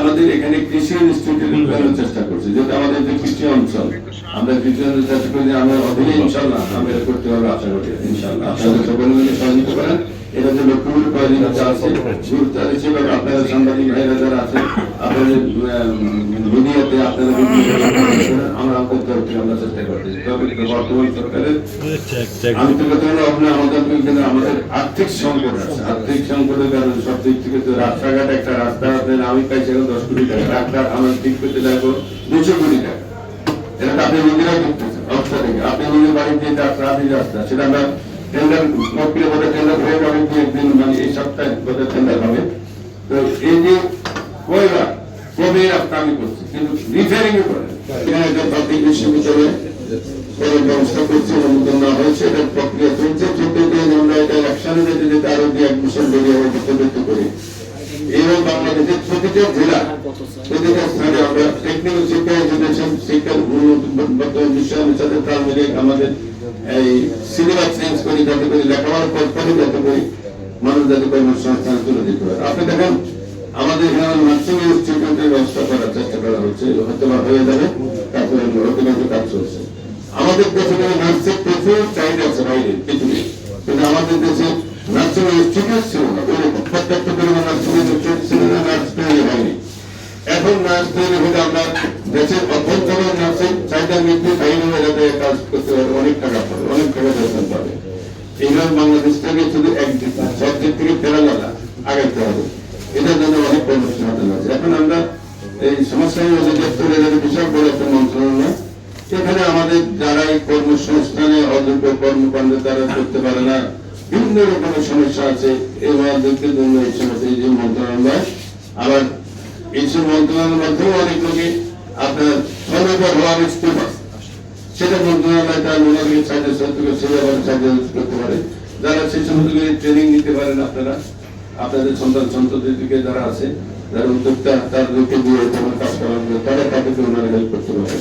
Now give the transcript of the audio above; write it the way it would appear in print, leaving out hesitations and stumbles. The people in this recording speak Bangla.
আমাদের এখানে কৃষি ইনস্টিটিউট করার চেষ্টা করছি, যেটা আমাদের যে কৃষি অঞ্চল, আমরা কৃষি অঞ্চল চেষ্টা করি যে আমরা অধীনে ইনশাল্লাহ আমরা এটা করতে পারবো, আশা করি ইনশাল্লাহ আপনাদের সকলে মিলে সহযোগিতা করেন। এটা যে লক্ষ্যগুলো কয়েকদিন আছে গুরুত্ব হিসেবে আপনারা সাংবাদিক ভাইরা যারা আছেন, আপনাদের মিডিয়াতে আপনারা আমরা আপনাদের তরফ থেকে আমরা চেষ্টা করতেছি। তবে বর্তমান সরকারের আন্তর্জাতিক আমাদের আর্থিক সংকট আছে, আর্থিক সংকটের কারণে সব দিক থেকে তো রাস্তাঘাট, একটা রাস্তা আমি পাইছি 10 কোটি টাকা, ডাক্তার আমার ঠিক করতে লাগবো 200 কোটি টাকা। এটা তো আপনি নিজেরাও দেখতেছেন অবস্থা থেকে, আপনি নিজের বাড়িতে ডাক্তার আপনি রাস্তা, সেটা আমরা টেন্ডার প্রক্রিয়া বলে টেন্ডার হয়ে যাবে একদিন, মানে এই সপ্তাহে বোধহয় টেন্ডার হবে। তো এই যে কয়বার কবে রাস্তা আমি করছি, কিন্তু রিপেয়ারিং এ করেন পাবলিক বিশ্ববিদ্যালয়ে ব্যবস্থা করছি, অনুমোদন না হয়েছে, এটা প্রক্রিয়া চলছে। চলতে গিয়ে আমরা এটা অ্যাকশনে যেতে যেতে আরো 2-1 বছর বেরিয়ে ব্যক্ত করি। এইভাবে বাংলাদেশের প্রতিটা জেলা, প্রতিটা স্থানে আমরা টেকনিক্যাল শিক্ষা, এডুকেশন শিক্ষার বিষয়ের সাথে তাল মিলিয়ে আমাদের এই সিলেবাস চেঞ্জ করি, যাতে করে লেখাপড়ার পরে যাতে করে মানুষ যাতে কর্মসংস্থানে তুলে দিতে পারে। আপনি দেখেন আমাদের এখানে নার্সিং ইনস্টিটিউটের ব্যবস্থা করার চেষ্টা করা হচ্ছে, হয়তো হয়ে যাবে, তারপরে অতিরিক্ত কাজ চলছে। আমাদের দেশে নার্সের প্রচুর চাহিদা আছে বাইরে পৃথিবী, কিন্তু আমাদের দেশে নার্সিং ইনস্টিটিউট ছিল না, ওইরকম পর্যাপ্ত পরিমাণ নার্সিং ইনস্টিটিউট ছিল না, নার্স তৈরি হয়নি। এখন নার্স তৈরি হলে আমরা দেশের অভ্যন্তরে নার্সিং চাহিদা মৃত্যু বাইরে যাতে কাজ করতে পারে, অনেক টাকা পাবে, অনেক টাকা বেতন পাবে। এইভাবে বাংলাদেশটাকে শুধু একদিক না, সব দিক থেকে ফেরালালা আগাইতে হবে, এটার জন্য অনেক কর্মসংস্থান আছে। এখন আমরা এই সমস্যা অধিদপ্তরের বিশাল বড় একটা মন্ত্রণালয়, এখানে আমাদের যারা এই কর্মসংস্থানে অযোগ্য কর্মকাণ্ড তারা করতে পারে না, বিভিন্ন রকমের সমস্যা আছে, এই মানুষদের জন্য এই সমস্যা এই যে মন্ত্রণালয়। আবার এইসব মন্ত্রণালয়ের মাধ্যমে অনেক লোকে আপনার স্বনির্ভর হওয়ার ইস্তেফা, সেটা মন্ত্রণালয় তার মনোযোগের সাহায্য করতে পারে। যারা সেই সমস্ত ট্রেনিং নিতে পারেন, আপনারা আপনাদের সন্তান সন্ততির দিকে যারা আছে, যারা উদ্যোক্তা, তার লোকে দিয়ে কাজ করার তারা তাদেরকে ওনারা হেল্প করতে পারে।